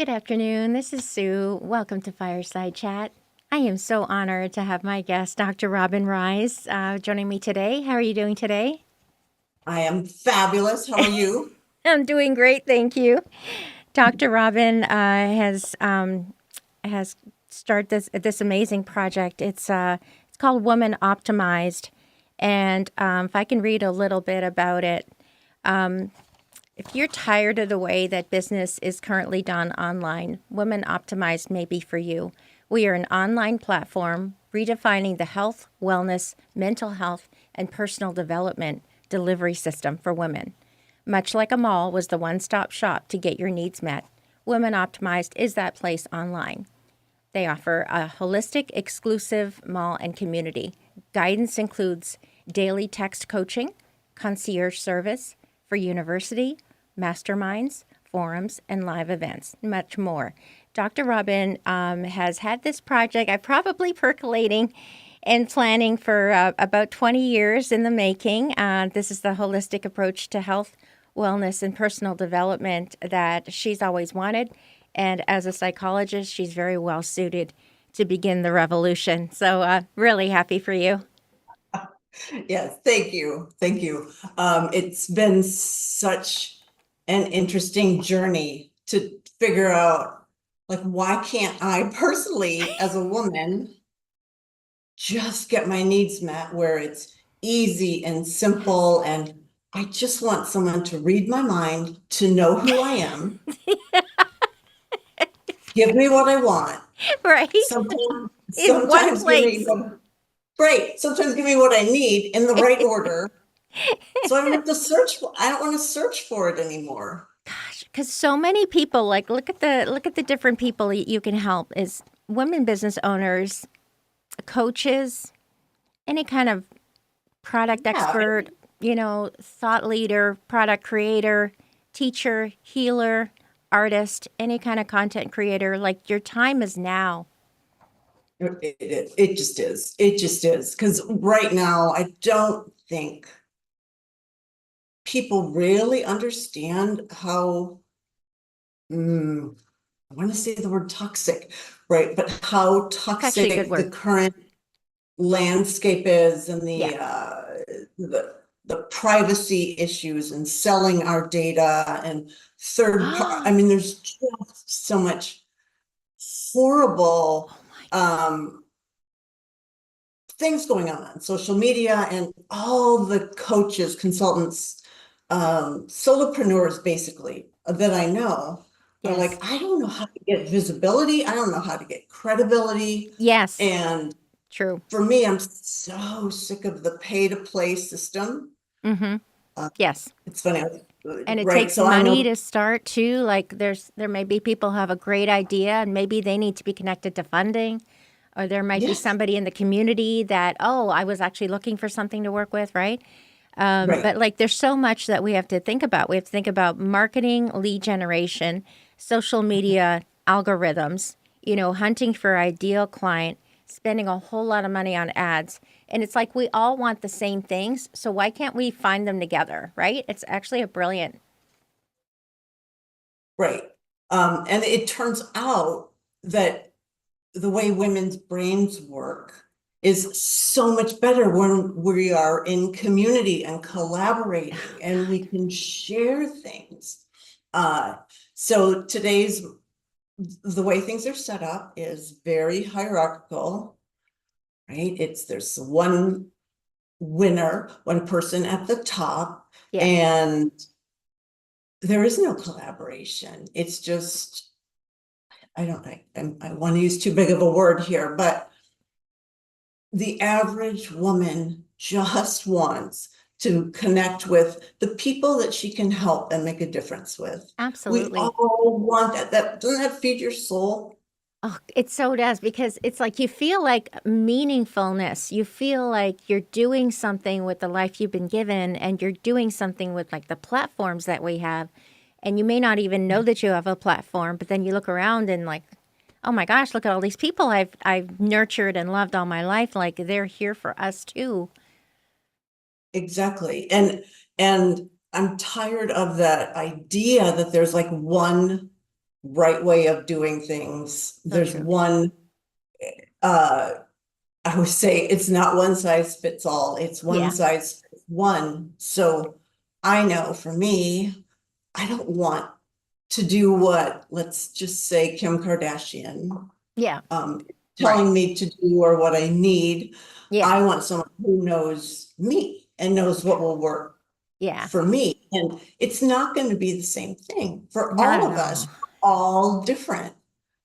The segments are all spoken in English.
Good afternoon. This is Sue. Welcome to Fireside Chat. I am so honored to have my guest, Dr. Robin Rise, joining me today. How are you doing today? I am fabulous. How are you? I'm doing great, thank you. Dr. Robin has started this amazing project. It's called Woman Optimized, and if I can read a little bit about it. If you're tired of the way that business is currently done online, Women Optimized may be for you. We are an online platform redefining the health, wellness, mental health, and personal development delivery system for women. Much like a mall was the one-stop shop to get your needs met, Women Optimized is that place online. They offer a holistic, exclusive mall and community. Guidance includes daily text coaching, concierge service for university, masterminds, forums, and live events, much more. Dr. Robin has had this project, I probably percolating and planning for about 20 years in the making. This is the holistic approach to health, wellness, and personal development that she's always wanted. And as a psychologist, she's very well suited to begin the revolution. So, really happy for you. Yes, thank you. Thank you. It's been such an interesting journey to figure out, like, why can't I personally, as a woman, just get my needs met where it's easy and simple, and I just want someone to read my mind, to know who I am, give me what I want. Right? Sometimes, In one sometimes give me place. what Great. Sometimes give me what I need in the right order. So I don't have to search for, I don't want to search for it anymore. Gosh, because so many people, like, look at the different people you can help is women business owners, coaches, any kind of product Yeah, expert, thought leader, product creator, teacher, healer, artist, any kind of content creator. Like, your time is now. it just is. It just is. Because right now, I don't think people really understand how, I want to say the word toxic, right? But how It's actually a good toxic the word. current landscape is, and Yeah. the privacy issues and selling our data and I mean, there's just so much horrible Oh my um things going on social media, and all the coaches, consultants, solopreneurs basically that I know are yes. like, I don't know how to get visibility, I don't know how to get credibility. Yes. And True. for me, I'm so sick of the pay to play system. Mm-hmm. Uh, Yes. it's funny, And it right? takes So I'm money a, to start too. Like, there may be people who have a great idea and maybe they need to be connected to funding, or there might be yes, somebody in the community that, oh, I was actually looking for something to work with, right? But right. like, there's so much that we have to think about. We have to think about marketing, lead generation, social media algorithms, hunting for ideal client, spending a whole lot of money on ads. And it's like we all want the same things. So why can't we find them together, right? It's actually a brilliant. Right. And it turns out that the way women's brains work is so much better when we are in community and collaborating and we can share things. Uh, so the way things are set up is very hierarchical, right? There's one winner, one person at the top, Yes. and there is no collaboration. It's just, I want to use too big of a word here, but the average woman just wants to connect with the people that she can help and make a difference with. We Absolutely. all want that. Doesn't that feed your soul? Oh, it so does, because it's like you feel like meaningfulness. You feel like you're doing something with the life you've been given, and you're doing something with like the platforms that we have. And you may not even know that you have a platform, but then you look around and like, oh my gosh, look at all these people I've nurtured and loved all my life. Like, they're here for us too. Exactly. And I'm tired of that idea that there's like one right way of doing things. So There's true. one, I would say it's not one size fits all. It's one Yeah. size fits one. So I know for me, I don't want to do what, let's just say Kim Kardashian, Yeah. um, Right. telling me to do or what I need. Yeah. I want someone who knows me and knows what will work Yeah. for me. And it's not going to be the same thing for Not all at of us, all. all different.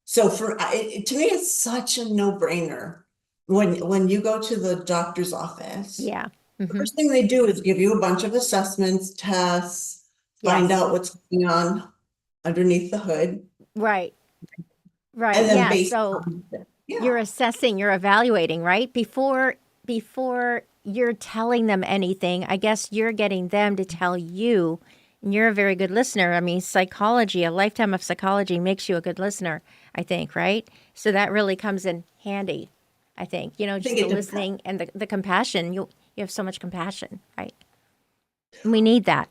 So to me, it's such a no-brainer. When you go to the doctor's office, Yeah. the Hmm. first thing they do is give you a bunch of assessments, tests, find Yes. out what's going on underneath the hood, Right. Right. and then Yeah. based So on, you're yeah, assessing, you're evaluating, right? Before you're telling them anything, I guess you're getting them to tell you. And you're a very good listener. I mean, psychology, a lifetime of psychology makes you a good listener, I think, right? So that really comes in handy, I think. I think Just the it depends. listening and the compassion. You have so much compassion, right? And we need that.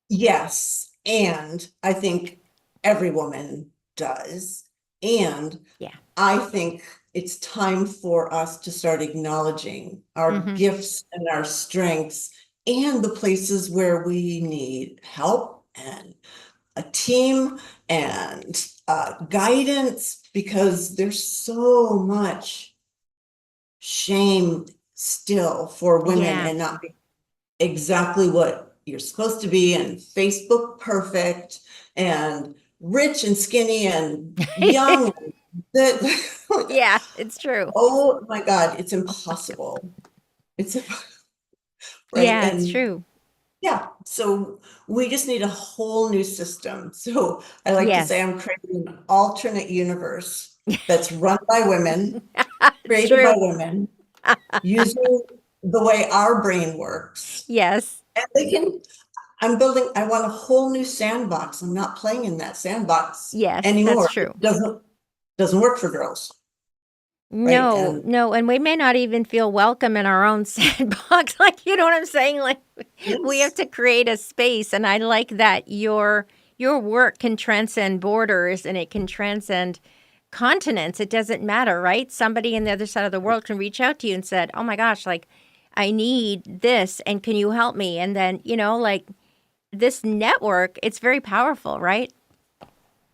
Yes, and I think every woman does. And Yeah. I think it's time for us to start acknowledging our Hmm. gifts and our strengths and the places where we need help and a team and guidance, because there's so much shame still for women Yeah. and not being exactly what you're supposed to be, and Facebook perfect and rich and skinny and young. That Yeah, it's true. oh my God, it's impossible. It's right. Yeah, it's And true. yeah, so we just need a whole new system. So I like to say Yes. I'm creating an alternate universe that's run by women, It's created by true. women, using the way our brain works. Yes. And I want a whole new sandbox. I'm not playing in that sandbox Yes, that's anymore. true. Doesn't work for girls, right? No, And no, and we may not even feel welcome in our own sandbox. Like, you know what I'm saying? Like, we have yes, to create a space, and I like that your work can transcend borders and it can transcend continents. It doesn't matter, right? Somebody in the other side of the world can reach out to you and said, "Oh my gosh, like I need this, and can you help me?" And then, like this network, it's very powerful, right?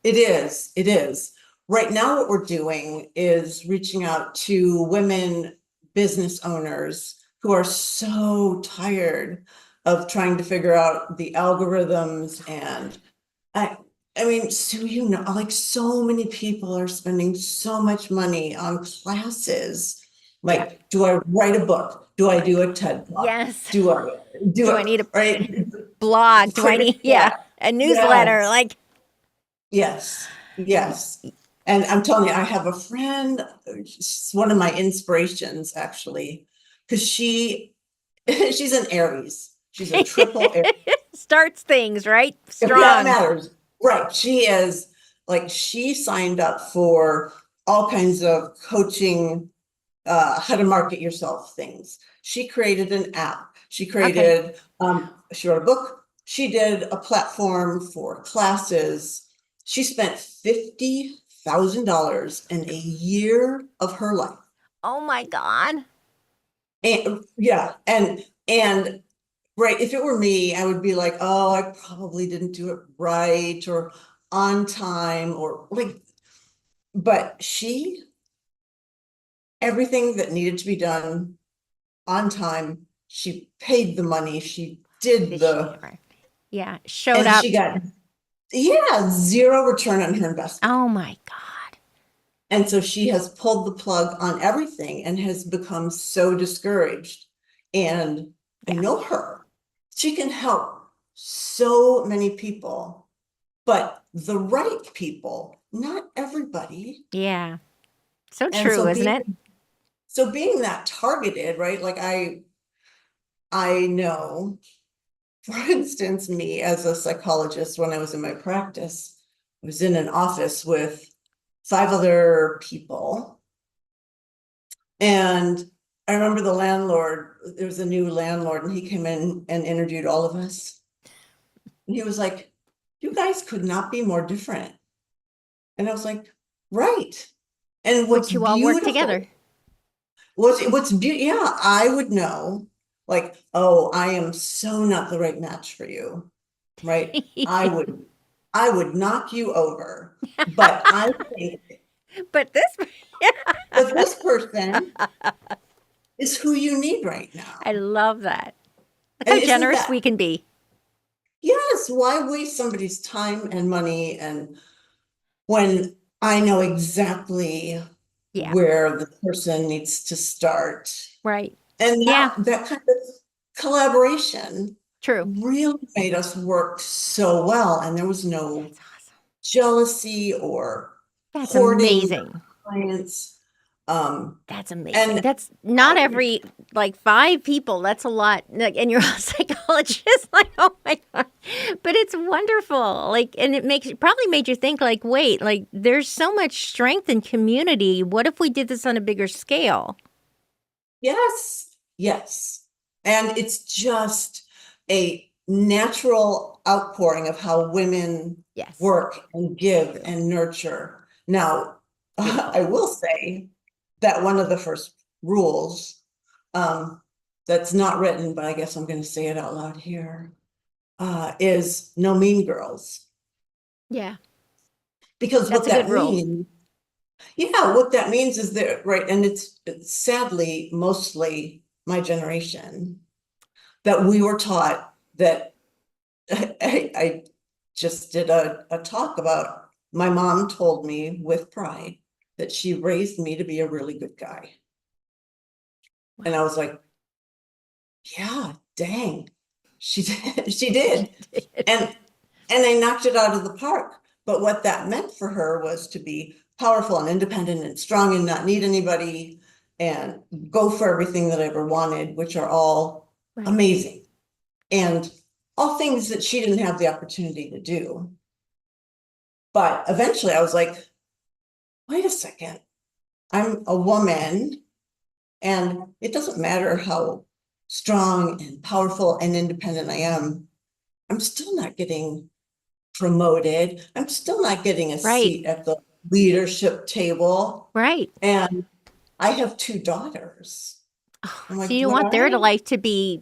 it is. It is. Right now, what we're doing is reaching out to women business owners who are so tired of trying to figure out the algorithms. And I, I mean, Sue, like so many people are spending so much money on classes. Yeah, Like, do I write a book? Do I right. do a TED Talk? Yes. Do I do Do I it? need a Right? blog? Do I need, yeah, Yeah. a newsletter? Yes. Like, Yes. Yes. And I'm telling you, I have a friend, she's one of my inspirations actually, because she's an Aries. She's a triple Aries, starts things, right? if that Strong. matters. Right. She is like, she signed up for all kinds of coaching, how to market yourself things. She created an app. Okay. She wrote a book. She did a platform for classes. She spent $50,000 in a year of her life. Oh my God. And yeah, and right, if it were me, I would be like, oh, I probably didn't do it right or on time or like, but everything that needed to be done on time. She paid the money. She did Did she ever? Yeah. Showed and up. she got, yeah, zero return on her investment. Oh my God. And so she has pulled the plug on everything and has become so discouraged. And I Yeah. know her. She can help so many people, but the right people, not everybody. Yeah. So And true, isn't it? so being that targeted, right? Like I know, for instance, me as a psychologist, when I was in my practice, I was in an office with 5 other people. And I remember the landlord, there was a new landlord, and he came in and interviewed all of us. And he was like, you guys could not be more different. And I was like, right. And what's But you all work beautiful, together. yeah, I would know, like, oh, I am so not the right match for you, right? I would knock you over, but I think But this, that this person is who you need right I now. love that. Look And how isn't generous that, we can be. yes, why waste somebody's time and money and when I know exactly Yeah, where the person needs to start. right. And Yeah, that kind of collaboration true. really made us work so well. And there was no That's awesome. jealousy or That's hoarding amazing. clients. Um, That's amazing. and That's not every like five people. That's a lot. Like, and you're a psychologist. Like, oh my god! But it's wonderful. Like, and it makes probably made you think. Like, wait, like there's so much strength in community. What if we did this on a bigger scale? yes, yes. And it's just a natural outpouring of how women Yes, work and give true, and nurture. Now, beautiful. I will say that one of the first rules, that's not written, but I guess I'm going to say it out loud here, is no mean girls. Yeah, Because that's what a good that rule. means, yeah, what that means is that, right, and it's sadly mostly my generation that we were taught that I just did a talk about my mom told me with pride that she raised me to be a really good guy. And I Wow. was like, yeah, dang, she did, she did. And I knocked it out of the park. But what that meant for her was to be powerful and independent and strong and not need anybody and go for everything that I ever wanted, which are all Right. amazing. And all things that she didn't have the opportunity to do. But eventually I was like, wait a second, I'm a woman and it doesn't matter how strong and powerful and independent I am. I'm still not getting promoted. I'm still not getting a Right. seat at the leadership table. Right. And I have two daughters. Oh, I'm so like, you would want their I? life to be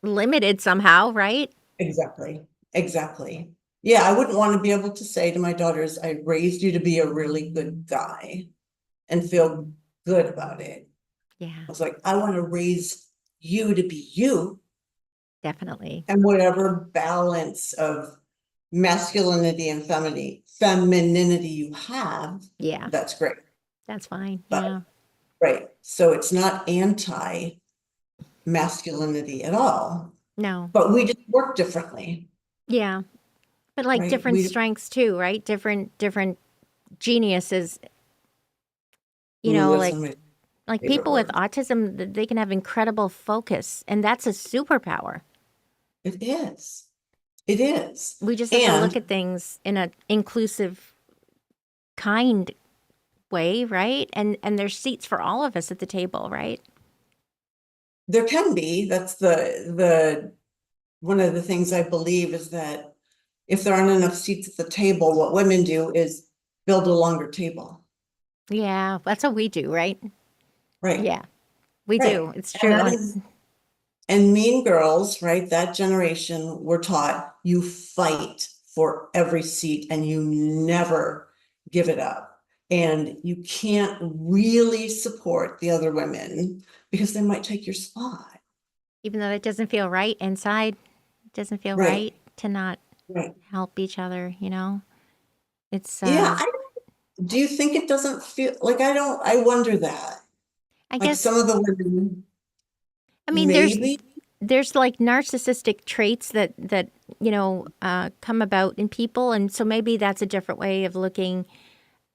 limited somehow, right? Exactly. Exactly. Yeah, I wouldn't want to be able to say to my daughters, I raised you to be a really good guy and feel good about it. Yeah, I was like, I want to raise you to be you definitely. and whatever balance of masculinity and femininity you have, Yeah, that's great. that's fine. But Yeah. right, so it's not anti masculinity at all, No. but we just work differently, Yeah. But like right? different strengths too, right? Different geniuses, you Ooh, know, that's one of my like favorite people with words. autism, they can have incredible focus, and that's a superpower. It is. It is. We just have to look And at things in a inclusive, kind way, right? And there's seats for all of us at the table, right? there can be, that's the one of the things I believe is that if there aren't enough seats at the table, what women do is build a longer table. Yeah, that's what we do, right? Right, Yeah, we right. do. It's And true. that is, and mean girls, right? That generation were taught you fight for every seat and you never give it up. And you can't really support the other women because they might take your spot. Even though it doesn't feel right inside, it doesn't feel Right, right to not right. help each other, you know? It's Yeah, do you think it doesn't feel like I wonder that. I Like guess some of the women, I mean maybe. there's like narcissistic traits that come about in people, and so maybe that's a different way of looking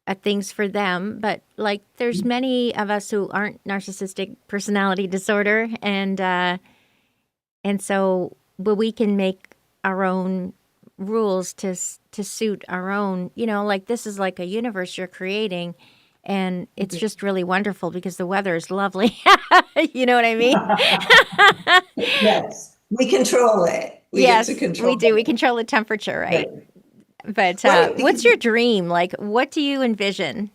at things for them. But like there's many of us who aren't narcissistic personality disorder, and so but we can make our own rules to suit our own, like this is like a universe you're creating, and it's just really wonderful because the weather is lovely. You know what I mean? Yes, we control it. We get to Yes, we control do. We it. control the temperature, Right. right? But Right, because, what's your dream? Like, what do you envision?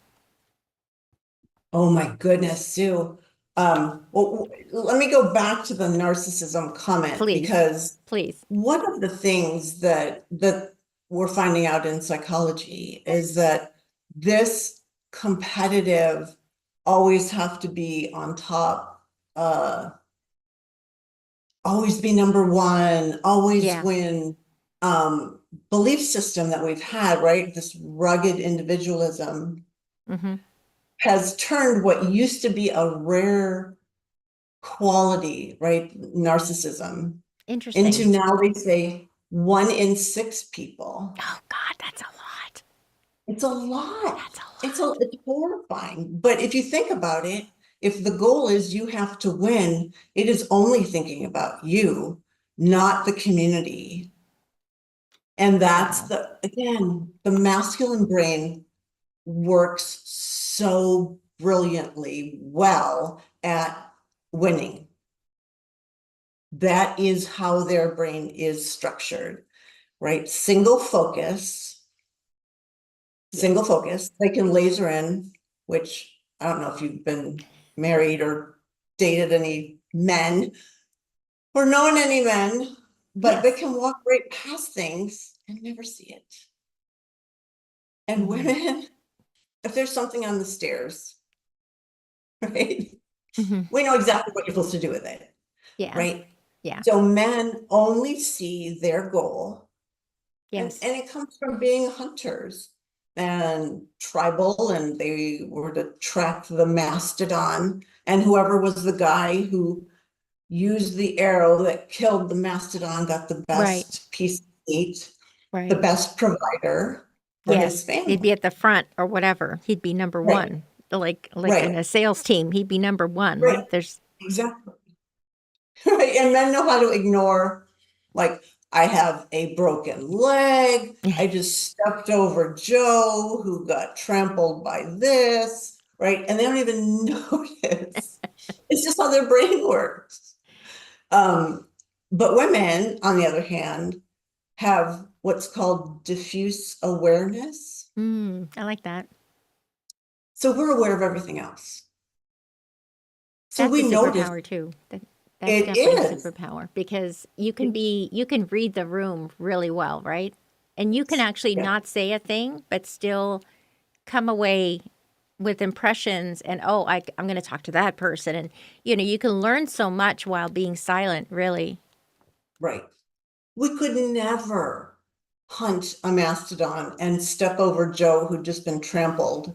oh my goodness, Sue. Let me go back to the narcissism comment, Please, because please. one of the things that we're finding out in psychology is that this competitive, always have to be on top, always be number one, always Yeah. win, belief system that we've had, right? This rugged individualism Mm-hmm. has turned what used to be a rare quality, right? Narcissism, into, Interesting. now they say 1 in 6 people. Oh God, that's a lot. It's a lot. That's a lot. It's horrifying. But if you think about it, if the goal is you have to win, it is only thinking about you, not the community. And that's Wow. again, the masculine brain works so brilliantly well at winning. That is how their brain is structured, right? Single Yes. focus. They can laser in, which I don't know if you've been married or dated any men or known any men, but they Yes. can walk right past things and never see it. And Mm-hmm. women, if there's something on the stairs, right? Mm-hmm. We know exactly what you're supposed to do with it, Yeah. right? Yeah. So men only see their goal, Yes. and it comes from being hunters and tribal, and they were to track the mastodon, and whoever was the guy who used the arrow that killed the mastodon got the Right. best piece of meat, the Right. best provider for his Yes. He'd be family. at the front or whatever. He'd be number Right, one. Like in right, a sales team, he'd be number one. right, Like there's exactly. Right, and men know how to ignore, like, I have a broken leg, I just stepped over Joe who got trampled by this, right? And they don't even notice. It's just how their brain works. Um, but women, on the other hand, have what's called diffuse awareness. I like that. So we're aware of everything else. So That's a we notice superpower too. That's it definitely a is. superpower because you can read the room really well, right? And you can actually Yeah, not say a thing, but still come away with impressions and oh, I'm going to talk to that person. And, you can learn so much while being silent, really. right. We could never hunt a mastodon and step over Joe who'd just been trampled,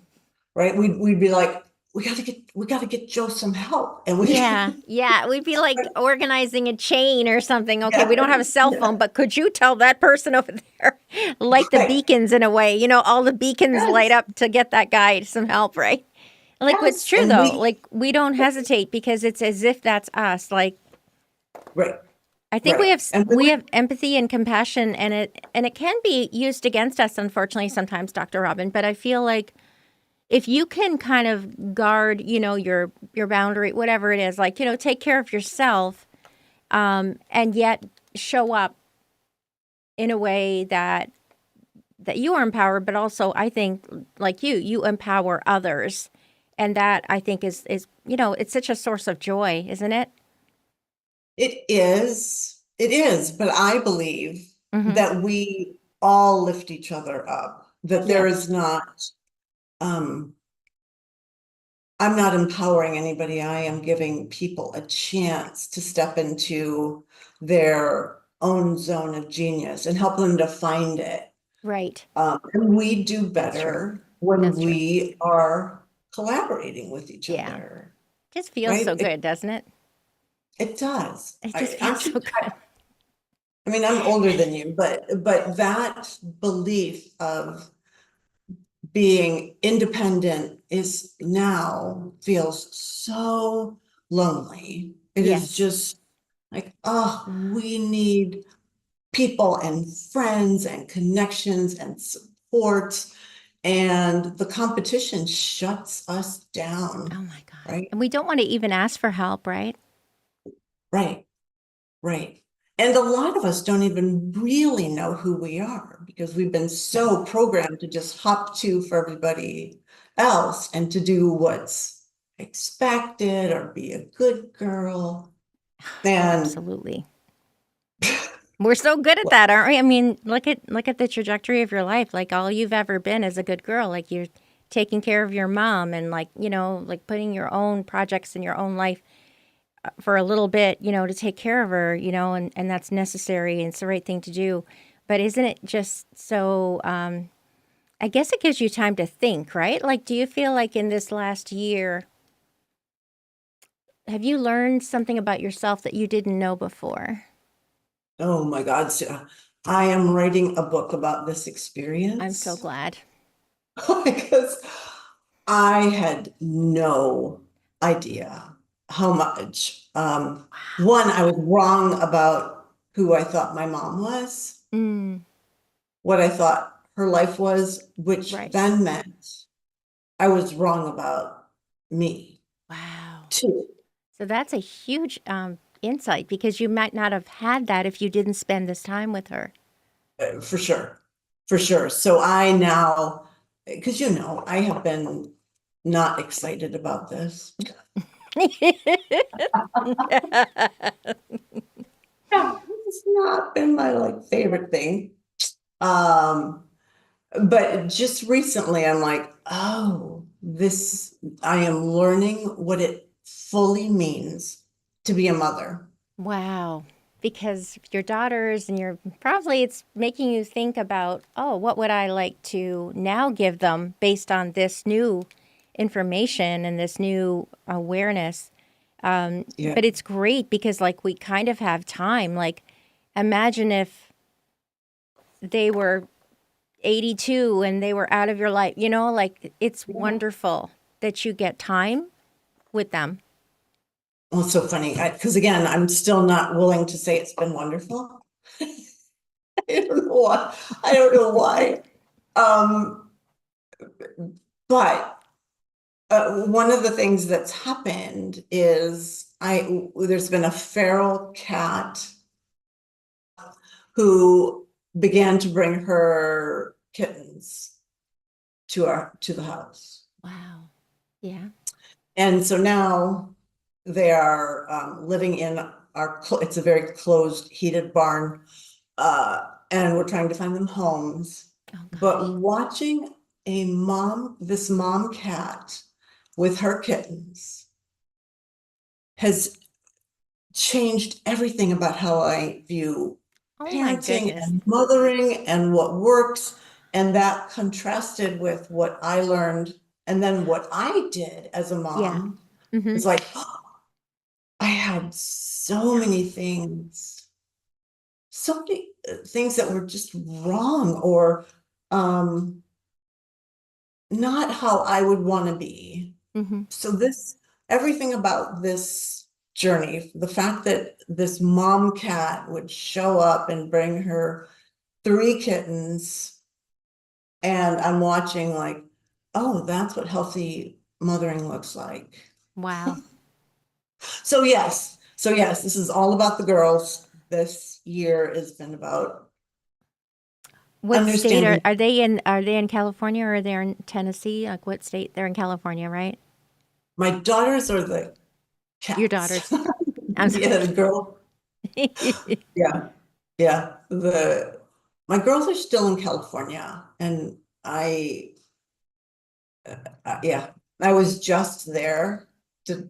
right? We'd be like, we gotta get Joe some help. And we Yeah, yeah. We'd be like organizing a chain or something. Okay, we don't have a yeah, cell phone, yeah, but could you tell that person over there, light the right. beacons in a way? All the beacons light Yes, up to get that guy some help, right? Like, what's yes. true And though, we, like, we don't hesitate because it's as if that's us. Like, right, I think right. And we have empathy and compassion, and it can be used against us, unfortunately, sometimes, Dr. Robin. But I feel like if you can kind of guard, your boundary, whatever it is, like, take care of yourself, and yet show up in a way that you are empowered, but also I think like you empower others, and that I think is it's such a source of joy, isn't it? it is, but I believe Mm-hmm. that we all lift each other up, that there Yes. is not, um, I'm not empowering anybody. I am giving people a chance to step into their own zone of genius and help them to find it. Right. And we do That's true. better when That's true. we are collaborating with each Yeah. other, Just feels right? so good, doesn't it? It does. It just feels Aren't you? so good. I mean, I'm older than you, but that belief of being independent is now feels so lonely. It is Yes. just like, oh, we need people and friends and connections and support. And the competition shuts us Oh down, my God. right? And we don't want to even ask for help, right? Right, right. And a lot of us don't even really know who we are because we've been so programmed to just hop to for everybody else and to do what's expected or be a good girl. And Absolutely. We're so good at that, aren't we? I mean, look at the trajectory of your life. Like all you've ever been is a good girl. Like you're taking care of your mom and like, like putting your own projects in your own life for a little bit, to take care of her, and that's necessary and it's the right thing to do. But isn't it just so I guess it gives you time to think, right? Like do you feel like in this last year have you learned something about yourself that you didn't know before? oh my God, so I am writing a book about this I'm so experience glad. because I had no idea how much. One, I was wrong about who I thought my mom was, Mm, what I thought her life was, which right. then meant I was wrong about me Wow. too. So that's a huge insight because you might not have had that if you didn't spend this time with her. For sure. For sure. So I now, because I have been not excited about this. Yeah, it's not been my favorite thing. Um, but just recently I'm like, oh, I am learning what it fully means to be a mother. Wow. Because your daughters and your probably it's making you think about, oh, what would I like to now give them based on this new information and this new awareness. Yeah. But it's great because like we kind of have time. Like imagine if they were 82 and they were out of your life, like it's Yeah. wonderful that you get time with them. Well, it's so funny because again, I'm still not willing to say it's been wonderful. I don't know why. I don't know why. Um, but one of the things that's happened is there's been a feral cat who began to bring her kittens to the house. Wow. Yeah. And so now they are living in it's a very closed, heated barn. And we're trying to find them homes. Oh But gosh. watching this mom cat with her kittens has changed everything about how I view Oh my parenting goodness. and mothering and what works. And that contrasted with what I learned and then what I did as a Yeah. mom. Mm-hmm. It's like, oh, I had so many things that were just wrong or um, not how I would want to be. Mm-hmm. So everything about this journey, the fact that this mom cat would show up and bring her 3 kittens, and I'm watching like, oh, that's what healthy mothering looks like. Wow. So yes, this is all about the girls. This year has been about What state are, understanding. are they in? Are they in California or are they in Tennessee? Like what state? They're in California, right? My daughters are the Your cats. daughters. I'm Yeah, sorry. the girl. Yeah, yeah. My girls are still in California, and yeah, I was just there. Did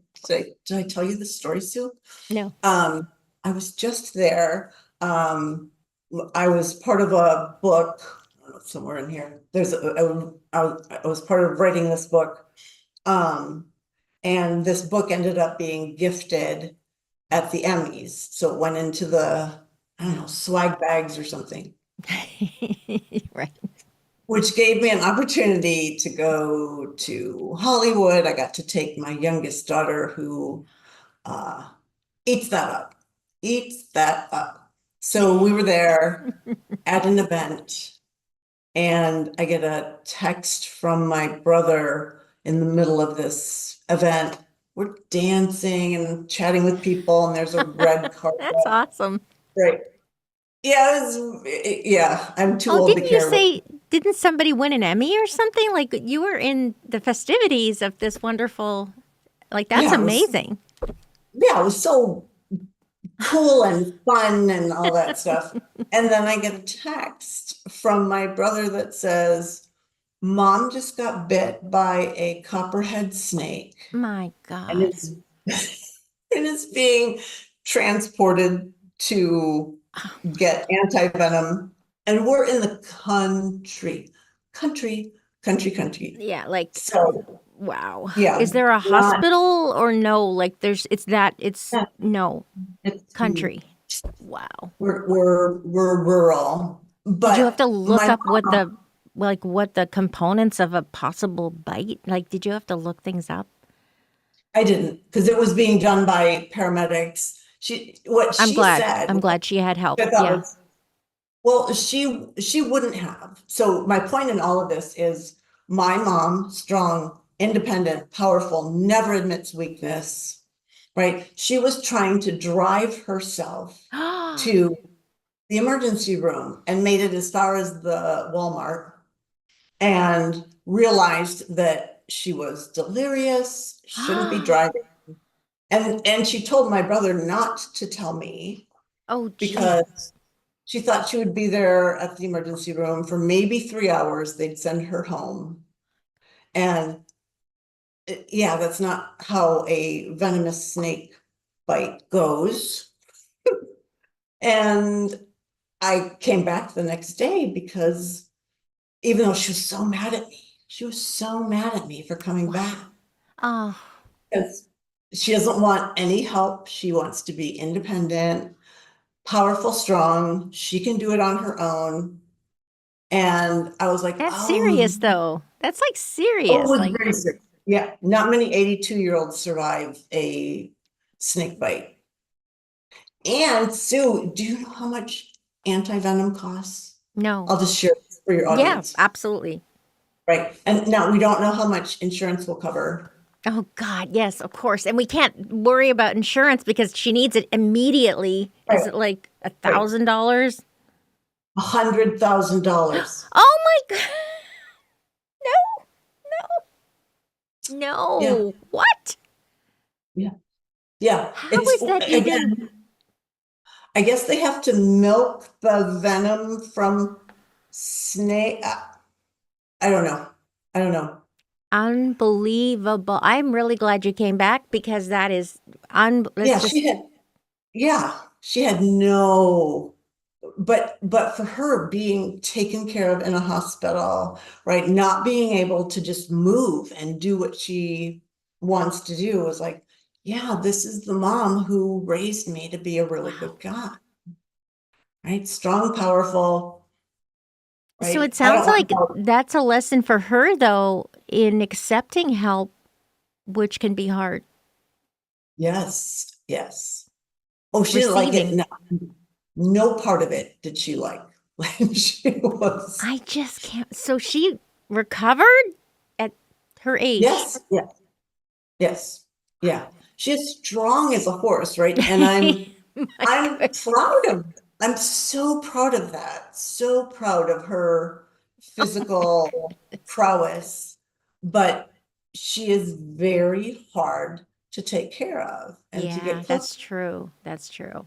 I tell you the story, Sue? No. Um, I was just there. I was part of a book, I don't know, somewhere in here. I was part of writing this book. Um, and this book ended up being gifted at the Emmys. So it went into I don't know, Wow. swag bags or something, Right. which gave me an opportunity to go to Hollywood. I got to take my youngest daughter who uh, eats that up, eats that up. So we were there at an event, and I get a text from my brother in the middle of this event. We're dancing and chatting with people, and there's a red carpet. That's awesome. Right. Yeah, yeah, I'm too Oh, old to didn't you care. say, didn't somebody win an Emmy or something? Like you were in the festivities of this wonderful, like that's Yeah, it was, amazing. yeah, it was so cool and fun and all that stuff. And then I get a text from my brother that says, Mom just got bit by a copperhead snake My and God. it's and it's being transported to get anti-venom. And we're in the country, country. Yeah, like So wow. yeah, Is there a not, hospital or no? Like it's no it's, country. Wow. we're rural, Did you have but to look my up mom, what the components of a possible bite? Like did you have to look things up? I didn't, because it was being done by paramedics. What I'm she glad. said, I'm which glad she had help. I thought Yeah. was, well, she wouldn't have. So my point in all of this is my mom, strong, independent, powerful, never admits weakness, right? She was trying to drive herself to the emergency room and made it as far as the Walmart and realized that she was delirious, shouldn't be driving. And she told my brother not to tell me Oh, geez. because she thought she would be there at the emergency room for maybe 3 hours. They'd send her home. And yeah, that's not how a venomous snake bite goes. And I came back the next day because even though she was so mad at me, she was so mad at me for coming Wow. back Oh, because she doesn't want any help. She wants to be independent, powerful, strong. She can do it on her own. And I was like, that's oh, serious though. That's like oh, it serious. was Like, very sick. Yeah, not many 82-year-olds survive a snake bite. And Sue, do you know how much anti-venom costs? no. I'll just share this for your Yeah, audience, absolutely. right? And now we don't know how much insurance will cover. Oh God, yes, of course. And we can't worry about insurance because she needs it immediately. Is Right, it like right. $1,000? $100,000. Oh my God. No, Yeah, no. What? yeah, yeah. How It's is that even? again, I guess they have to milk the venom from snake. I don't know. I don't know. Unbelievable. I'm really glad you came back because that is let's Yeah, just she had no, but for her being taken care of in a hospital, right? Not being able to just move and do what she wants to do was like, yeah, this is the mom who raised me to be a really wow. good guy, right? Strong, powerful, So it right? I sounds don't like want to. that's a lesson for her though in accepting help, which can be hard. Yes, yes. Oh, she didn't like it. Receiving. No, no part of it did she like. Like she was, I just can't. So she recovered at her age. yes, yes, yes, yeah. She is strong as a horse, right? And My I'm goodness. I'm so proud of that. So proud of her physical prowess, but she is very hard to take care of and to Yeah, get close, that's true. That's true.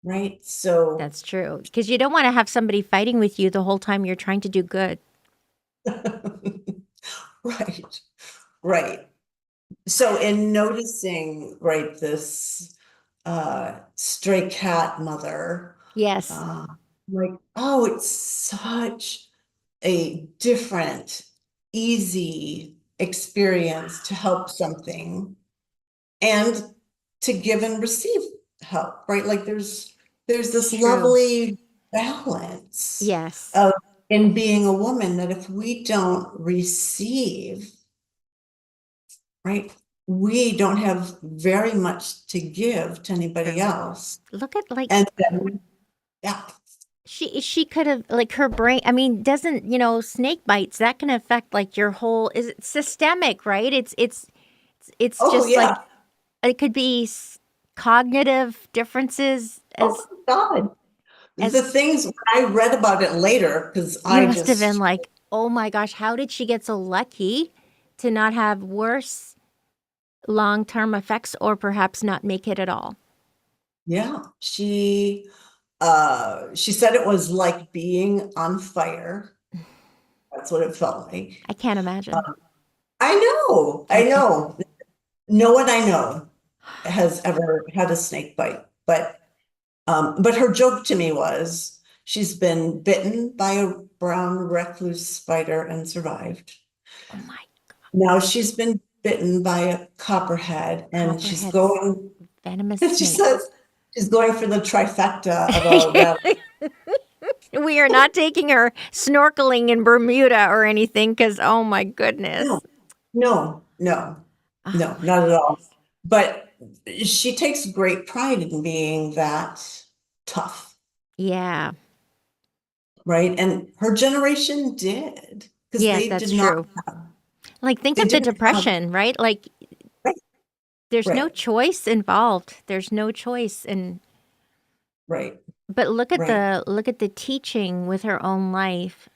right? So, That's true. Because you don't want to have somebody fighting with you the whole time you're trying to do good. right, right. So in noticing, right, this stray cat mother, Yes. uh, like, oh, it's such a different, easy experience to help something and to give and receive help, right? Like there's this True. lovely balance Yes. of in being a woman that if we don't receive, right, we don't have very much to give to anybody True. else. Look at like And then, yeah, she could have like her brain. I mean, doesn't snake bites that can affect like your whole is it systemic, right? It's oh just yeah, like it could be cognitive differences. as God. The as things when I read about it later, because you I must have been just, like, oh my gosh, how did she get so lucky to not have worse long-term effects or perhaps not make it at all? yeah, she said it was like being on fire. That's what it felt like. I can't imagine. Um, I know, I I can't. know. No one I know has ever had a snake bite, but her joke to me was she's been bitten by a brown recluse spider and survived. Oh my Now she's been bitten by a copperhead and she's copperheads, going, venomous she snakes. says she's going for the trifecta of a rabbit. We are not taking her snorkeling in Bermuda or anything because, oh my No, goodness. no, no, Oh no, my not at all. goodness. But she takes great pride in being that tough, Yeah. right? And her generation did, because Yes, they that's did not true. have, Like, think they of the didn't have, depression, right? Like, right, there's no right, choice involved. There's no choice. And, right, but right. look at the teaching with her own life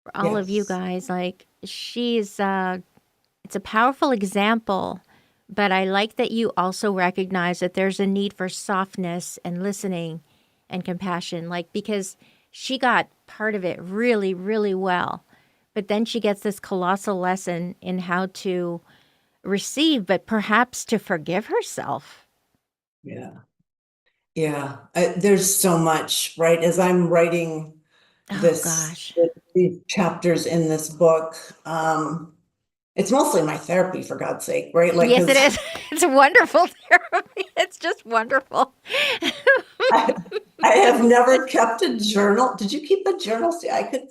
for all of you Yes. guys. Like, it's a powerful example. But I like that you also recognize that there's a need for softness and listening and compassion. Like, because she got part of it really, really well. But then she gets this colossal lesson in how to receive, but perhaps to forgive herself. Yeah. Yeah. There's so much, right? As I'm writing Oh this, gosh. these chapters in this book, it's mostly my therapy, for God's sake, right? Like, Yes, it because is. It's wonderful therapy. It's just wonderful. I, I have never kept a journal. Did you keep a journal? See, I could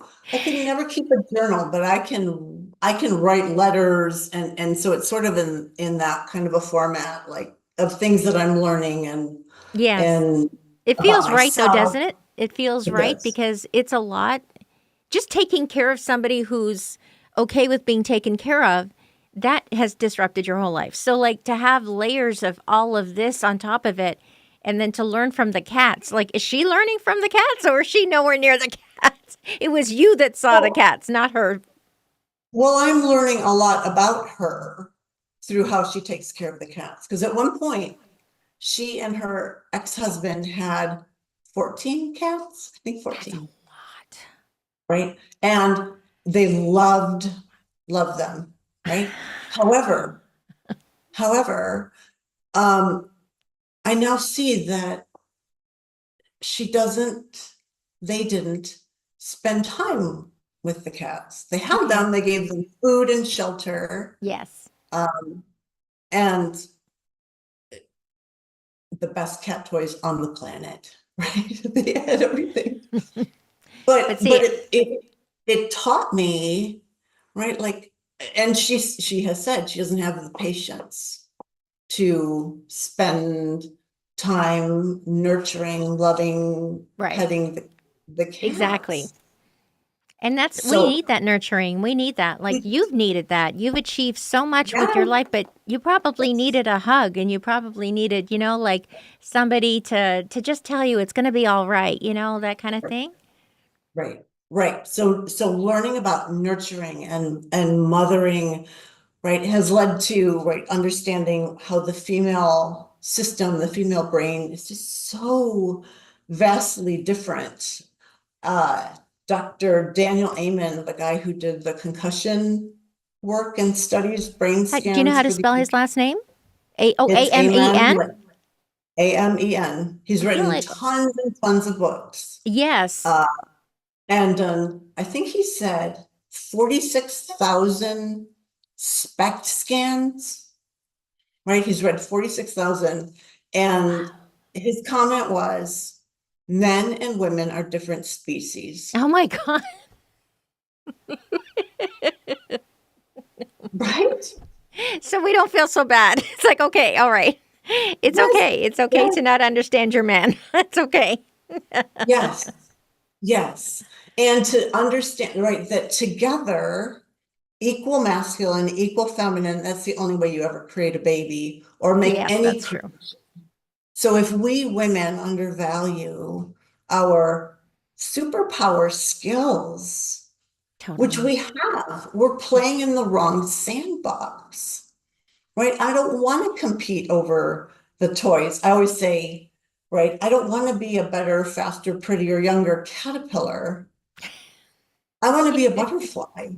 never keep a journal, but I can write letters, and so it's sort of in that kind of a format, like of things that I'm learning Yes. and It about feels right though, myself. doesn't it? It feels It right does. because it's a lot. Just taking care of somebody who's okay with being taken care of, that has disrupted your whole life. So, like, to have layers of all of this on top of it, and then to learn from the cats. Like, is she learning from the cats or is she nowhere near the cats? It was you that saw the Well, cats, not her. well, I'm learning a lot about her through how she takes care of the cats. Because at one point, she and her ex-husband had 14 cats, I think That's a 14, lot. right? And they loved them, right? However, um, I now see that she doesn't, they didn't spend time with the cats. They had Okay. them, they gave them food and shelter, Yes. um, and the best cat toys on the planet, right? They had everything. But But see, it taught me, right? Like, and she has said she doesn't have the patience to spend time nurturing, loving, right. petting the Exactly. cats. And we So need that nurturing. We need that. Like, we, you've needed that. You've achieved so much with your yeah, life, but you probably needed a hug and you probably needed, like somebody to just tell you it's going to be all right, that kind of thing. right, right. So learning about nurturing and mothering, right, has led to, right, understanding how the female system, the female brain is just so vastly different. Uh, Dr. Daniel Amen, the guy who did the concussion work and studies brain Do you know scans how to for the, spell his last name? it's Amen, Amen? Amen. He's I feel written like, tons and tons of books. yes. Uh, and I think he said 46,000 SPECT scans, right? He's read 46,000. And Wow. his comment was, men and women are different species, Oh my God. right? So we don't feel so bad. It's like, okay, all right. It's Yes, okay. It's okay yes, to not understand your man. It's okay. yes, yes. And to understand, right, that together, equal masculine, equal feminine, that's the only way you ever create a baby or make Yes, any that's true. creation, So if we women undervalue our superpower skills, which Totally. we have, we're playing in the wrong sandbox, right? I don't want to compete over the toys. I always say, right, I don't want to be a better, faster, prettier, younger caterpillar. I want to be a butterfly.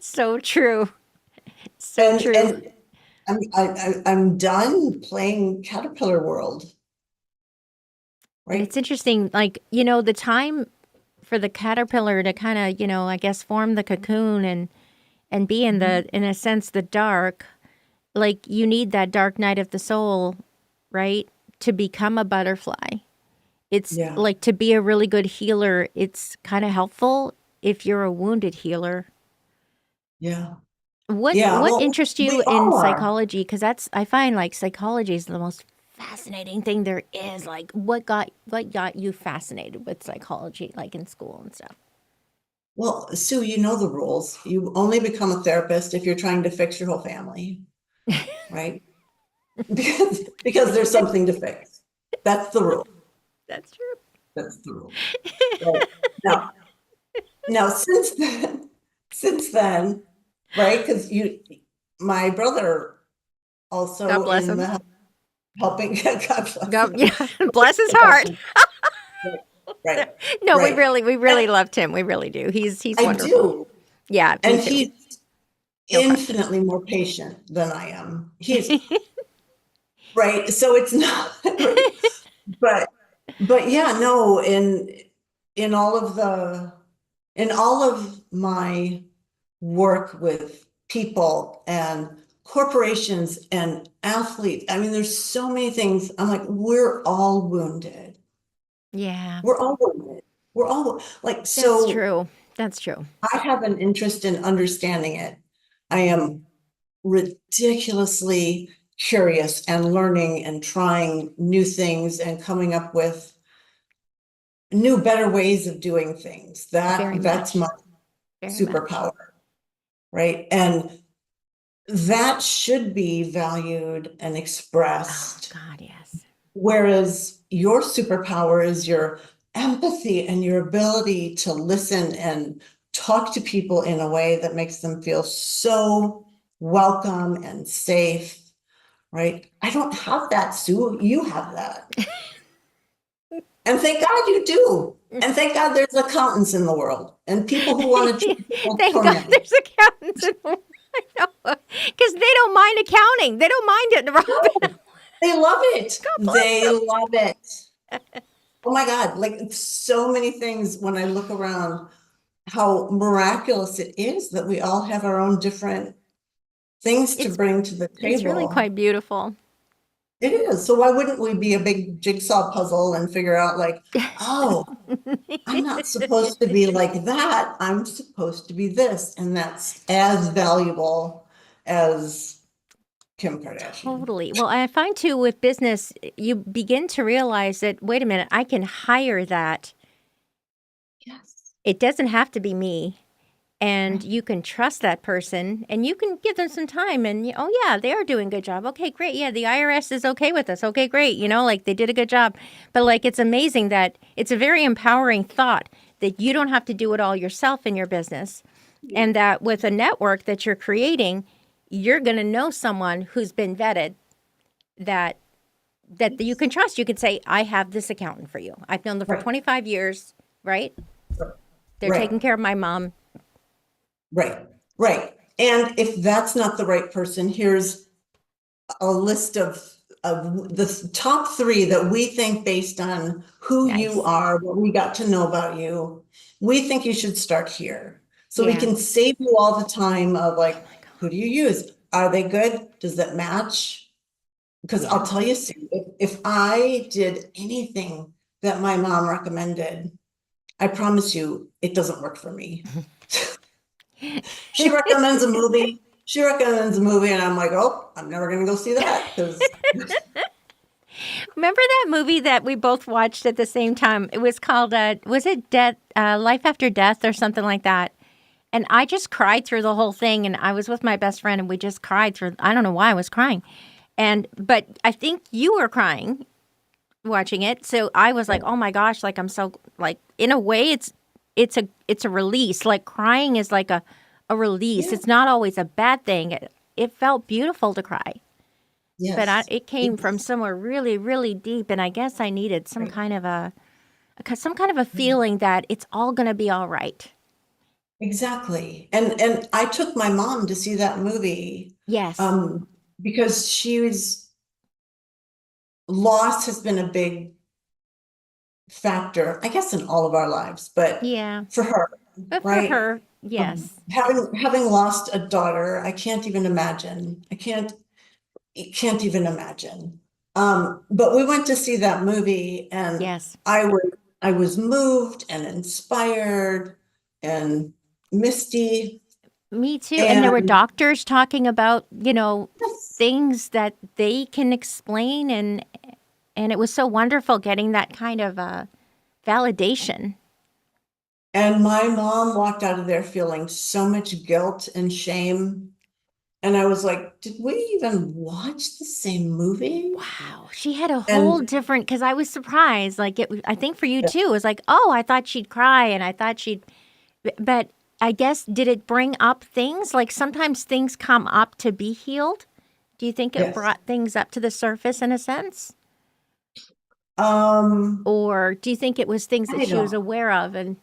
So true. So And true. and I'm done playing caterpillar world, And right? it's interesting, like, the time for the caterpillar to kind of, I guess form the cocoon and be in Mhm. in a sense, the dark. Like you need that dark night of the soul, right? To become a butterfly. It's Yeah, like to be a really good healer, it's kind of helpful if you're a wounded healer. yeah, What yeah. what Well, interests we you in all are. psychology? Because that's I find like psychology is the most fascinating thing there is. Like what got you fascinated with psychology, like in school and stuff? Well, Sue, you know the rules. You only become a therapist if you're trying to fix your whole family, right? Because there's something to fix. That's the rule. That's true. That's the rule. Right. Now, now since then, right? Because my brother God also bless in him. the helping, God bless God, him. yeah, bless his heart. Right, right, No, we right. really we And really loved him. We really do. He's I wonderful. do. Yeah, me And too. he's No question. infinitely more patient than I am. He's right. So it's not right. But yeah, no, in all of the in all of my work with people and corporations and athletes, I mean, there's so many things. I'm like, we're all wounded. Yeah, We're all wounded. We're all like, that's so true. That's true. I have an interest in understanding it. I am ridiculously curious and learning and trying new things and coming up with new, better ways of doing things. Very That's my much. Very much. superpower, right? And that should be valued and Oh expressed. God, yes. Whereas your superpower is your empathy and your ability to listen and talk to people in a way that makes them feel so welcome and safe, right? I don't have that, Sue. You have that. And thank God you do. And thank God there's accountants in the world and people who want to treat people Thank God torment. there's accountants in the world. Because they don't mind accounting. They don't mind it, Robin. No, they love it. God bless They them. love it. Oh my God, like so many things when I look around, how miraculous it is that we all have our own different things to It's bring to the it's really table. quite beautiful. It is. So why wouldn't we be a big jigsaw puzzle and figure out like, oh, I'm not supposed to be like that. I'm supposed to be this. And that's as valuable as Kim Kardashian. Totally. Well, I find too with business, you begin to realize that, wait a minute, I can hire that. Yes. It doesn't have to be me. And Right. you can trust that person and you can give them some time and, oh, yeah, they are doing a good job. Okay, great. Yeah, the IRS is okay with us. Okay, great. Like they did a good job. But like it's amazing that it's a very empowering thought that you don't have to do it all yourself in your business. And that with a network that you're creating, you're going to know someone who's been vetted that you can trust. You could say, I have this accountant for you. I've known them for Right. 25 years, right? They're taking Right. care of my mom. Right. Right. And if that's not the right person, here's a list of the top three that we think based on who you Nice. are, what we got to know about you, we think you should start here. So we Yeah. can save you all the time of Oh like, my who God. do you use? Are they good? Does that match? Because I'll Yeah. tell you, Sue, if I did anything that my mom recommended, I promise you it doesn't work for me. She recommends a movie. She recommends a movie, and I'm like, oh, I'm never gonna go see that because Remember that movie that we both watched at the same time? It was called, was it Death, Life After Death or something like that? And I just cried through the whole thing. And I was with my best friend and we just cried through, I don't know why I was crying. But I think you were crying watching it. So I was like, oh my gosh, like I'm so like in a way it's a release. Like crying is like a release. Yeah. It's not always a bad thing. It felt beautiful to cry. But Yes. it came from Yes. somewhere really, really deep, and I guess I needed Right. some kind of a feeling that it's all going to be all right. Exactly. And I took my mom to see that movie, Yes. um, because she was loss has been a big factor, I guess, in all of our lives, but Yeah. for her, But for right? her, yes. Having lost a daughter, I can't even imagine. I can't even imagine. But we went to see that movie, and Yes. I was moved and inspired and misty, Me too. And there were and doctors talking about, yes. things that they can explain, and it was so wonderful getting that kind of validation. And my mom walked out of there feeling so much guilt and shame. And I was like, did we even watch the same movie? Wow, she had a whole And different, because I was surprised. Like I think for you too, it was like, oh, I thought she'd cry, and I thought she'd, but I guess did it bring up things? Like sometimes things come up to be healed. Do you think it yes. brought things up to the surface in a sense, Um, or do you think it was things that I she was don't. aware of? And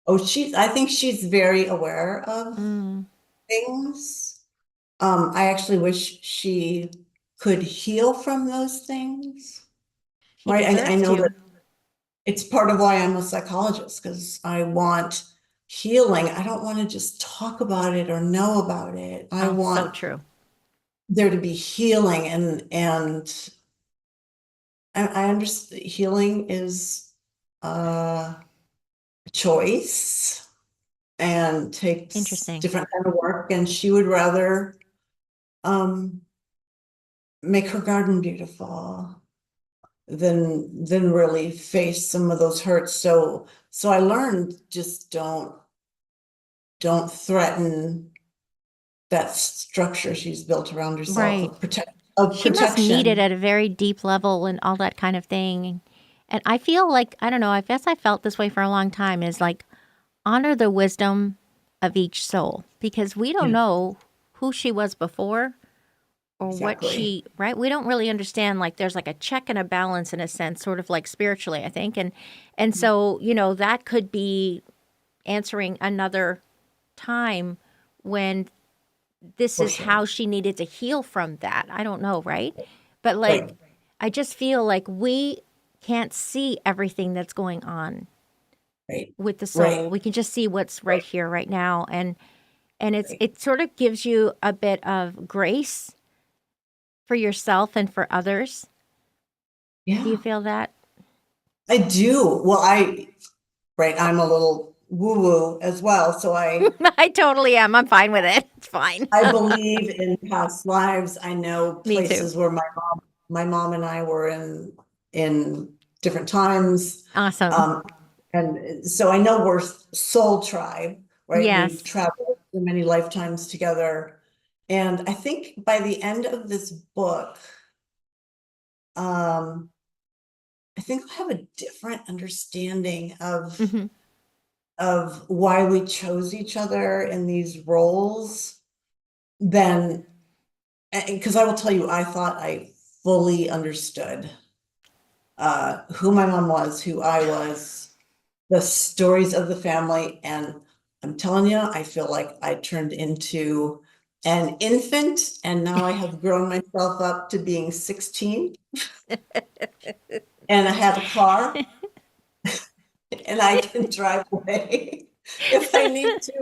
I think she's very aware of mm, things. I actually wish she could heal from those things. she Right. I deserves know that to. it's part of why I'm a psychologist, because I want healing. I don't want to just talk about it or know about it. I Oh, so want true. there to be healing, and I understand healing is a choice and takes Interesting. different kind of work, and she would rather um make her garden beautiful than really face some of those hurts. So I learned, just don't threaten that structure she's built around herself Right. of She must need it protection. at a very deep level and all that kind of thing. And I feel like, I don't know, I guess I felt this way for a long time, is like honor the wisdom of each soul, because we don't Yeah, know who she was before or what exactly. she, right? We don't really understand, like there's like a check and a balance in a sense, sort of like spiritually, I think. And so, that could be answering another time when this For is sure. how she needed to heal from that. I don't know, right? But like, Right. I just feel like we can't see everything that's going on Right. with the Right. soul. We can just see what's right here, right now, and Right. it sort of gives you a bit of grace for yourself and for others. Do you Yeah, feel that? I do. Well, right, I'm a little woo-woo as well. So I totally am. I'm fine with it. It's fine. I believe in past lives. I know Me too. places where my mom and I were in different times. Awesome. Um, and so I know we're soul tribe, right? We've Yes. traveled through many lifetimes together. And I think by the end of this book, um, I think I'll have a different understanding Hmm. of why we chose each other in these roles than, because I will tell you, I thought I fully understood who my mom was, who I was, the stories of the family. And I'm telling you, I feel like I turned into an infant, and now I have grown myself up to being 16, and I have a car, and I can drive away if I need to.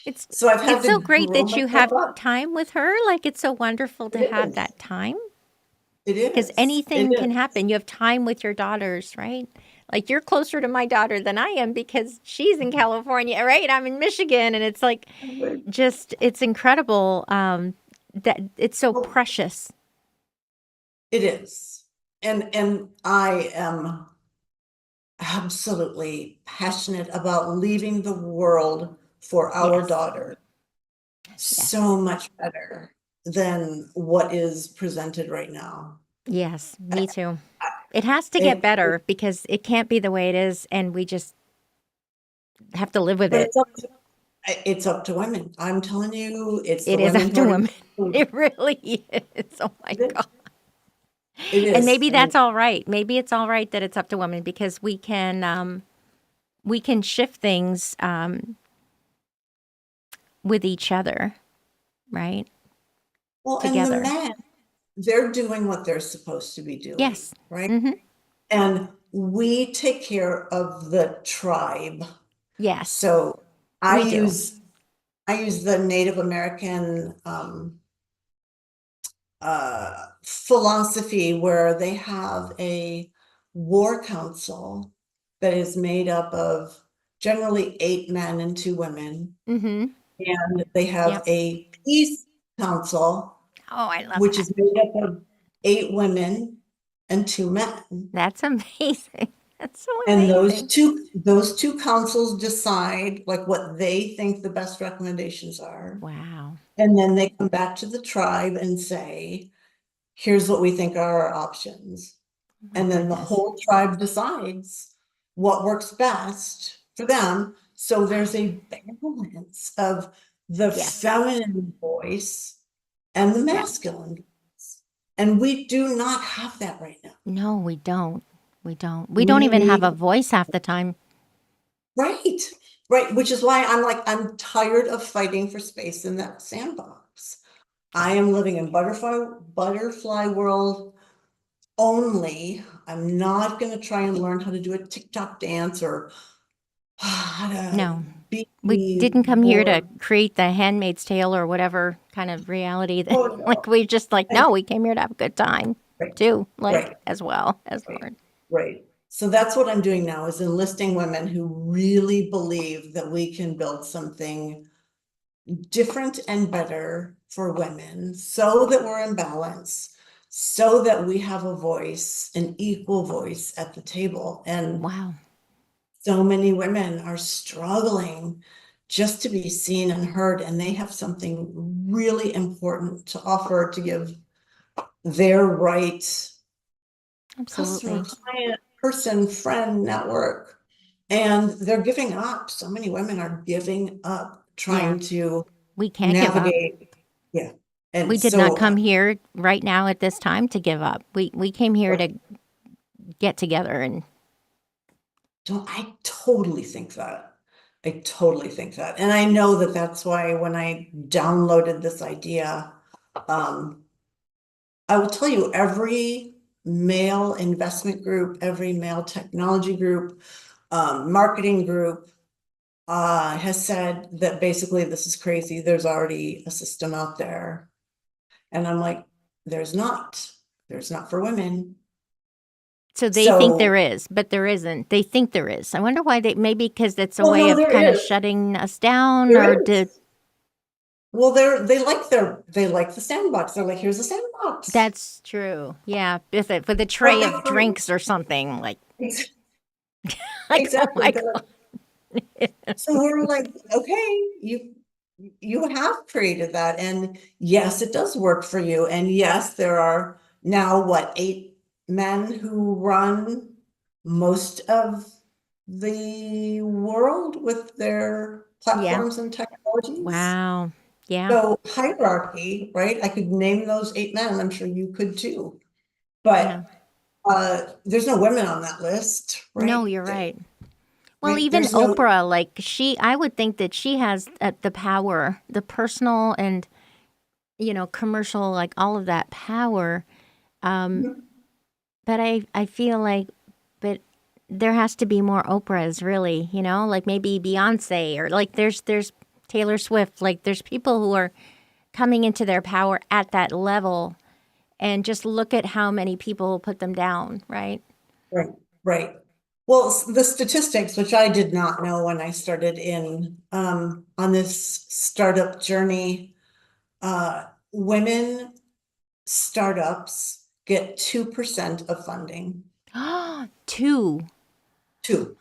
It's So I've had it's to so great grow that you myself have up. time with her. Like it's so wonderful to It have is. that time, It because is. It anything can is. happen. You have time with your daughters, right? Like you're closer to my daughter than I am because she's in California, right? I'm in Michigan, and it's like just it's incredible that it's so Well, precious. it is. And I am absolutely passionate about leaving the world for our Yes. daughter Yes. so much better than what is presented right now. Yes, me too. It has to get It, better because it can't be the way it is, and we just have to live with but it. it's up to women. I'm telling you, it's the It is women up who to are. women. It really is. Oh my It God. And is. maybe And that's all right. Maybe it's all right that it's up to women because we can shift things with each other, right? well, and the Together. men, they're doing what they're supposed to be doing, Yes. right? Mm-hmm. And we take care of the tribe. Yes, So I we do. use I use the Native American philosophy where they have a war council that is made up of generally 8 men and 2 women. Mm-hmm. And they have Yep. a peace council, Oh, I love which that. is made up of 8 women and 2 men. That's amazing. That's so And amazing. those two councils decide like what they think the best recommendations are. Wow. And then they come back to the tribe and say, here's what we think are our options. Oh my And then the goodness. whole tribe decides what works best for them. So there's a balance of the Yes. feminine voice and the Yeah. masculine voice. And we do not have that right now. No, we don't. We don't. We don't We even have a need, voice half the time. right, right, which is why I'm tired of fighting for space in that sandbox. I am living in butterfly world only. I'm not going to try and learn how to do a TikTok dance or how to No. We be didn't come here to more. create the Handmaid's Tale or whatever kind of reality that, Oh like, no. we just like, And no, we came here to have a good time right, too, like, right, as well as right, Lord. right. So that's what I'm doing now is enlisting women who really believe that we can build something different and better for women so that we're in balance, so that we have a voice, an equal voice at the table. And Wow. so many women are struggling just to be seen and heard, and they have something really important to offer to give their right customer, Absolutely. client, person, friend, network. And they're giving up. So many women are giving up Yeah. trying to We can't give up. navigate. Yeah. We And did not come so here right now at this time to give up. We came here to get together and I totally think that. I totally think that. And I know that that's why when I downloaded this idea, um, I will tell you every male investment group, every male technology group, marketing group, has said that basically this is crazy. There's already a system out there. And I'm like, there's not. There's not for women. so they think So, there is, but there isn't. They think there is. I wonder why they maybe because it's a well, way no, of there kind of is. shutting us down There or is. to Well, they like the sandbox. They're like, here's a sandbox. that's true. Yeah, with a tray Perfect of for you. drinks or something like Ex- like oh Exactly. my They're like, god. so we're like, okay, you have created that. And yes, it does work for you. And yes, there are now what, 8 men who run most of the world with their Yeah. platforms and technologies. Wow. Yeah. So hierarchy, right? I could name those 8 men. I'm sure you could too. Yeah. But there's no women on that list, No, right? you're right. Well, Right? even There's no. Oprah, like I would think that she has the power, the personal and commercial, like all of that power. But I feel like, but there has to be more Oprahs, really. Like maybe Beyonce or like there's Taylor Swift. Like there's people who are coming into their power at that level, and just look at how many people put them down, right? Right, right. Well, the statistics, which I did not know when I started in on this startup journey, women startups get 2% of funding. Two. Two,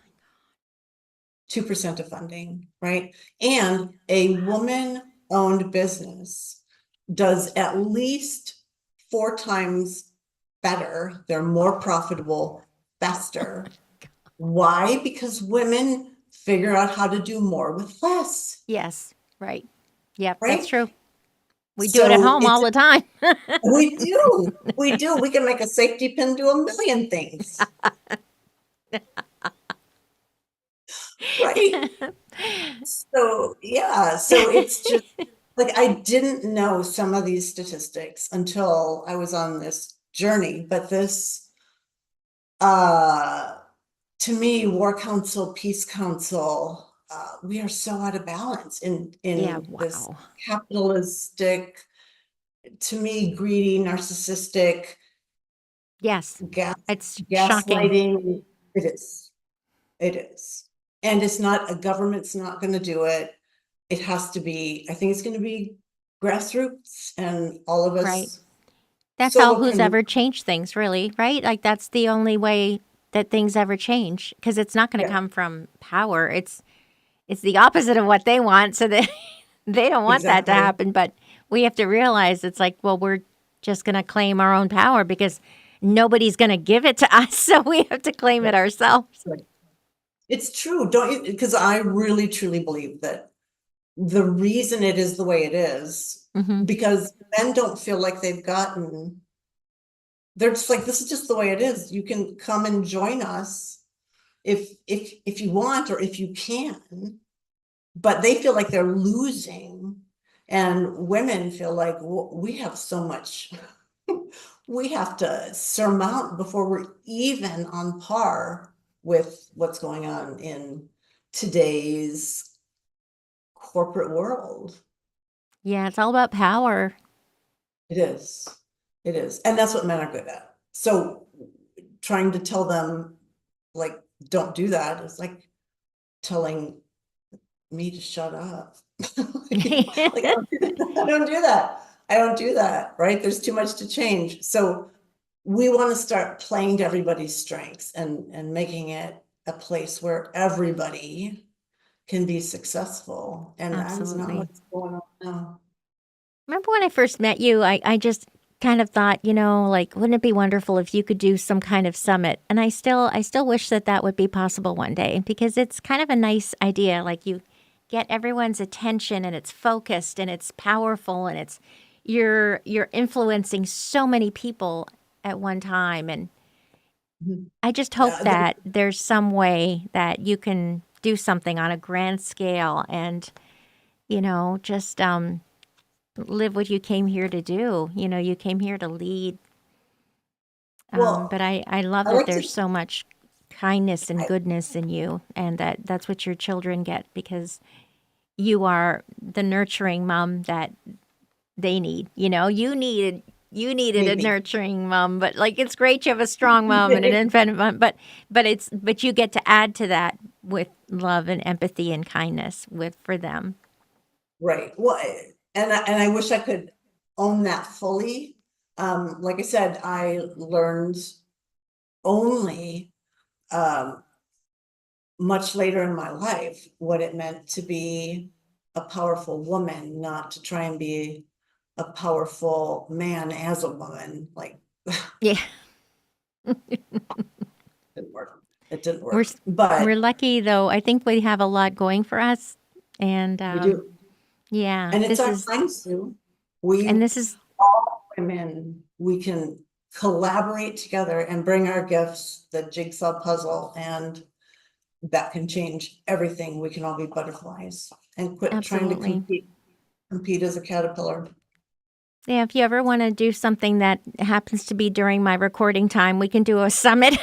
2% of funding, right? And a woman-owned business does at least 4 times better, they're more profitable faster. Why? Because women figure out how to do more with less, Yes. Right. Yep. That's right? true. We do it at So home all it's the time. we do. We can make a safety pin do a million things, right? So yeah, so it's just like I didn't know some of these statistics until I was on this journey, but this uh to me, War Council, Peace Council, we are so out of balance Yeah. in this Wow. capitalistic, to me, greedy, narcissistic, Yes. gas It's shocking. gaslighting. It is. It is. And it's not, a government's not going to do it. It has to be, I think it's going to be grassroots and all of Right. us That's how solo who's community. ever changed things, really, right? Like that's the only way that things ever change because it's not going to Yeah, come from power. It's the opposite of what they want, so that they don't want that to exactly. happen. But we have to realize it's like, well, we're just going to claim our own power because nobody's going to give it to us, so we have to claim it Right. ourselves. Right. It's true, don't you? Because I really truly believe that the reason it is the way it is, Hmm. because men don't feel like they've gotten, they're just like, this is just the way it is. You can come and join us if you want or if you can, but they feel like they're losing. And women feel like we have so much we have to surmount before we're even on par with what's going on in today's corporate world. Yeah, it's all about power. It is. It is. And that's what men are good at. So trying to tell them, like, don't do that is like telling me to shut up. Like, I don't do that. I don't do that. I don't do that, right? There's too much to change. So we want to start playing to everybody's strengths and making it a place where everybody can be successful. And that is not Absolutely. what's going on now. Remember when I first met you, I just kind of thought, like, wouldn't it be wonderful if you could do some kind of summit? And I still wish that that would be possible one day because it's kind of a nice idea. Like you get everyone's attention and it's focused and it's powerful and you're influencing so many people at one time. And Mhm. I just hope Yeah, that there's some way that you can do something on a grand scale and, just live what you came here to do. You came here to lead. But well, I love I that like there's to, so much kindness and I, goodness in you, and that's what your children get because you are the nurturing mom that they need. You needed a maybe. nurturing mom, but like it's great you have a strong mom and an independent mom, but you get to add to that with love and empathy and kindness for them. Right. Well, and I wish I could own that fully. Like I said, I learned only um much later in my life what it meant to be a powerful woman, not to try and be a powerful man as a woman. Like, Yeah, didn't work. It didn't we're work. s- But we're lucky though. I think we have a lot going for us, and we do. yeah, And it's this our is time, Sue. We and this is all women, we can collaborate together and bring our gifts, the jigsaw puzzle, and that can change everything. We can all be butterflies and quit trying to absolutely. compete as a caterpillar. Yeah, if you ever want to do something that happens to be during my recording time, we can do a summit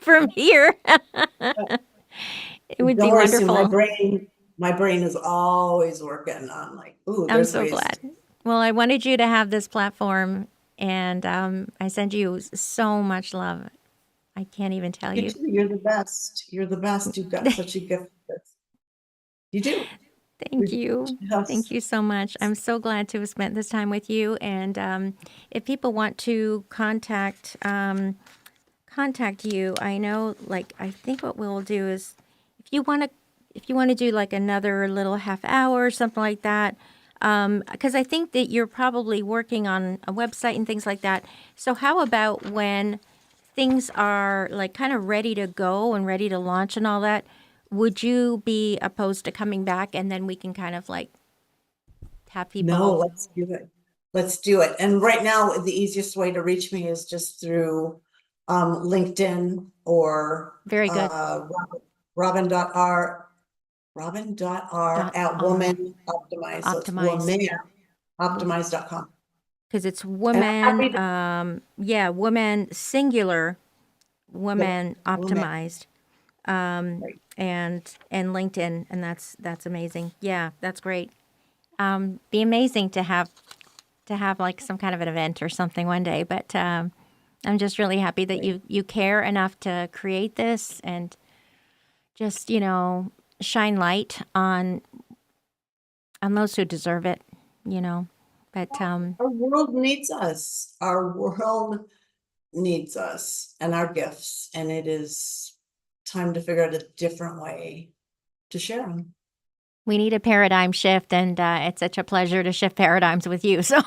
from here. It would Don't be worry, Sue, wonderful. my brain is always working on like, ooh, I'm there's so ways glad. to Well, I wanted you to have this platform, and I send you so much love. I can't even tell you you. too. You're the best. You're the best. You've got such a gift. You do. Thank you. Thank Yes. you so much. I'm so glad to have spent this time with you. And if people want to contact you, I know, like, I think what we'll do is if you want to do like another little half hour or something like that, Because I think that you're probably working on a website and things like that. So how about when things are like kind of ready to go and ready to launch and all that, would you be opposed to coming back and then we can kind of like have No, people? let's do it. Let's do it. And right now, the easiest way to reach me is just through LinkedIn or Very good. Robin.r Dot at R Woman Optimize. So it's optimized. womanoptimize.com. Because it's And I'm woman, happy to yeah, woman singular, yep, woman woman. optimized, Right. and LinkedIn, and that's amazing. Yeah, that's great. Be amazing to have like some kind of an event or something one day. But I'm just really happy that Right. you care enough to create this and just shine light on those who deserve it. You know, but Our world needs us. Our world needs us and our gifts. And it is time to figure out a different way to share them. we need a paradigm shift, and it's such a pleasure to shift paradigms with you. So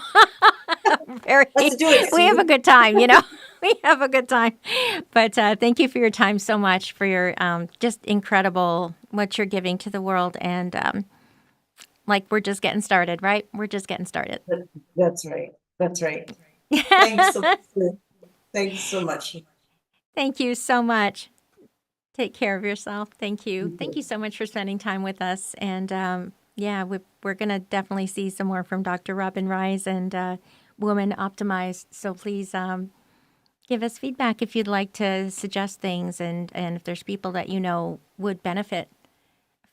very, Let's do it, we have Sue. a good time, you know. We have a good time. But thank you for your time so much, for your just incredible what you're giving to the world, and like we're just getting started, right? We're just getting started. That's right. That's right. Thanks so much. Sue. Thanks so much. Thank you so much. Take care of yourself. Thank you. Thank you so much for spending time with us. And yeah, we're going to definitely see some more from Dr. Robin Rise and Woman Optimized. So please give us feedback if you'd like to suggest things, and if there's people that you know would benefit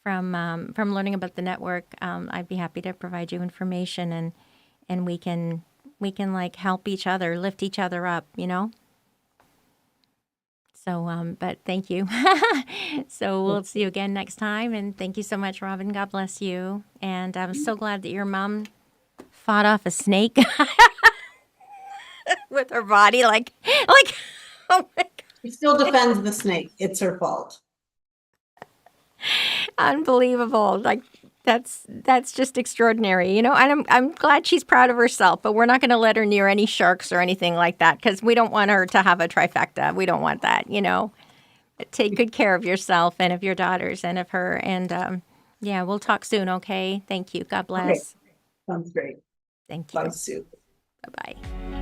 from learning about the network. I'd be happy to provide you information, and we can like help each other, lift each other up, you know. So, but thank you. So we'll see you again next time. And thank you so much, Robin. God bless you. And I'm so glad that your mom fought off a snake with her body. Oh my God, She still defends the snake. It's her fault. unbelievable. Like that's just extraordinary, you know. And I'm glad she's proud of herself. But we're not going to let her near any sharks or anything like that because we don't want her to have a trifecta. We don't want that, you know. Take good care of yourself and of your daughters and of her. And yeah, we'll talk soon, okay? Thank you. God Okay, bless. sounds great. Thank Bye, you. Sue. Bye bye.